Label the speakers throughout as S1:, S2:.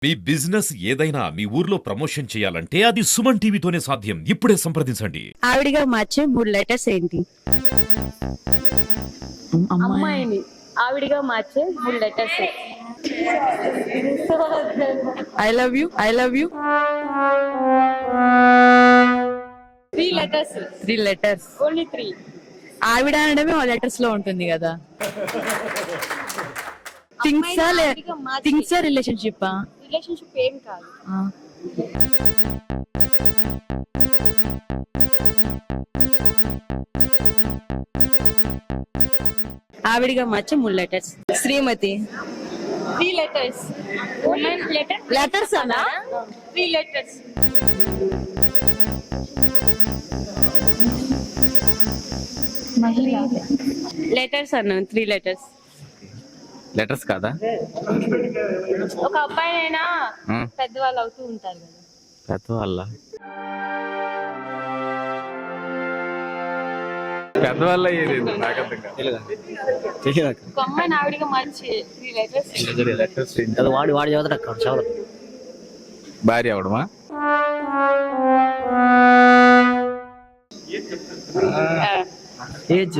S1: మీ business ఏదైనా మీ ఊర్లో promotion చేయాలంటే అది సుమన్ టీవీతోనే సాధ్యం. ఇప్పుడే సంప్రదించండి.
S2: ఆవిడిగా మార్చే 3 లెటర్స్ ఏంటి?
S3: అమ్మాయిని ఆవిడిగా మార్చే 3 letters.
S2: I love you, I love you.
S3: 3 letters.
S2: 3 letters.
S3: Only 3.
S2: ఆవిడ అనడమే ఆ లెటర్స్ లో ఉంటుంది కదా. థింగ్స్ రిలేషన్షిప్
S3: రిలేషన్షిప్ ఏం కాదు.
S2: ఆవిడిగా మార్చే 3 లెటర్స్. శ్రీమతి.
S3: 3 లెటర్స్. Women letter.
S2: లెటర్స్ అనా?
S3: 3 లెటర్స్. మహిళ.
S2: లెటర్స్ అన్నా 3 లెటర్స్.
S4: లెటర్స్ కాదా?
S3: ఒక అబ్బాయినైనా పెద్దవాళ్ళు అవుతూ ఉంటారు కదా.
S4: పెద్దవాళ్ళ
S3: ఒక అమ్మాయిని ఆవిడిగా మార్చే 3 లెటర్స్.
S5: వాడు చదువుతాడు.
S4: భార్య అవడమా?
S5: ఏజ్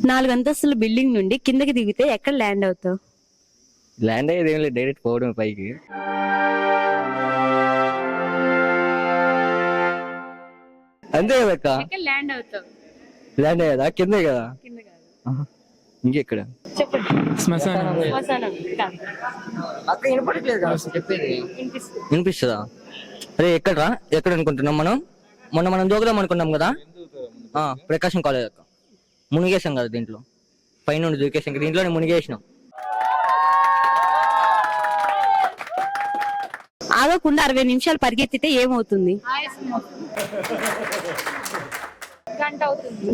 S2: 4 అంతస్తుల బిల్డింగ్ నుండి కిందకి దిగితే ఎక్కడ ల్యాండ్ అవుతావు?
S5: ల్యాండ్ అయ్యేది ఏం లేదు, డైరెక్ట్ పోవడం పైకి. అంతే కదా,
S3: ఎక్కడ ల్యాండ్ అవుతావు?
S5: ల్యాండ్ అయ్యేదా? కిందే కదా.
S3: కింద కాదు.
S5: ఇంకెక్కడ?
S3: చెప్పండి. శ్మశానం కాదు. వినిపిస్తుంది.
S5: వినిపిస్తుందా? అరే ఎక్కడరా, ఎక్కడ అనుకుంటున్నాం మనం? మనం దూకుదాం అనుకున్నాం కదా, ప్రకాశం కాలేజ్ అక్క. మునిగేసాం కదా దీంట్లో, పైన దూకేసాం కదా, దీంట్లోనే మునిగేసినాం.
S2: ఆగకుండా 60 నిమిషాలు పరిగెత్తితే ఏమవుతుంది?
S3: గంట అవుతుంది.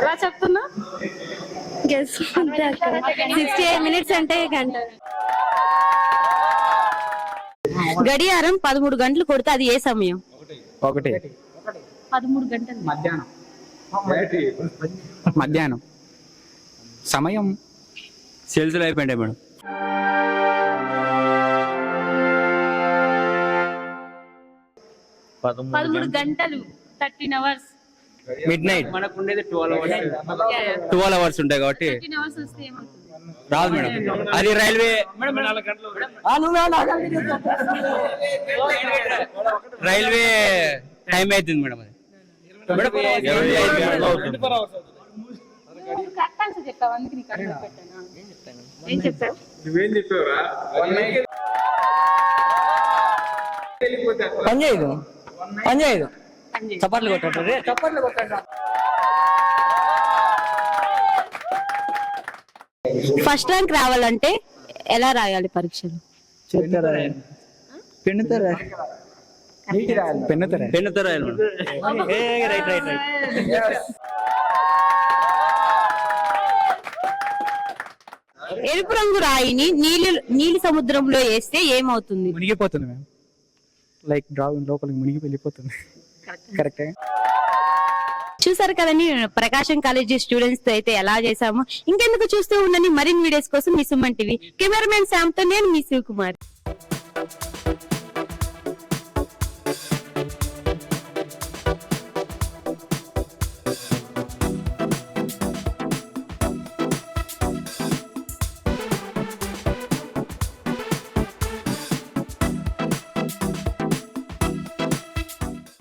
S3: ఎలా చెప్తున్నా?
S2: 68 మినిట్స్ అంటే గంట. గడియారం 13 గంటలు కొడితే అది ఏ సమయం?
S5: 1
S3: 13 గంటలు.
S6: మధ్యాహ్నం సమయం సెల్స్లో అయిపోయింది మేడం.
S3: 13 గంటలు 13 అవర్స్.
S5: Mid night.
S6: మనకు ఉండేది 12 అవర్స్ ఉంటాయి కాబట్టి
S3: 13 అవర్స్ వస్తే ఏమవుతుంది?
S6: రాదు మేడం. అది రైల్వే టైం అవుతుంది మేడం. అది
S3: కరెక్ట్ ఆన్సర్ చెప్పావు, అందుకే నీకు అడుగు పెట్టాను. ఏం చెప్పావు?
S5: పని చేయదు. చప్పట్లు కొట్టాడు.
S2: ఫస్ట్ ర్యాంక్ రావాలంటే ఎలా రాయాలి పరీక్షలు?
S6: పెన్నుతో రాయాలి.
S5: రైట్.
S2: ఎరుపు రంగు రాయిని నీలి సముద్రంలో వేస్తే ఏమవుతుంది?
S6: మునిగిపోతుంది మ్యామ్. లైక్ డ్రాయింగ్ లోపలికి మునిగి వెళ్ళిపోతుంది. కరెక్ట్.
S2: చూసారు కదండి, ప్రకాశం కాలేజీ స్టూడెంట్స్ తో అయితే ఎలా చేసాము. ఇంకెందుకు చూస్తూ ఉండండి మరిన్ని వీడియోస్ కోసం మీ సుమన్ టీవీ. కెమెరామెన్ శామ్ తో నేను మీ శివకుమార్.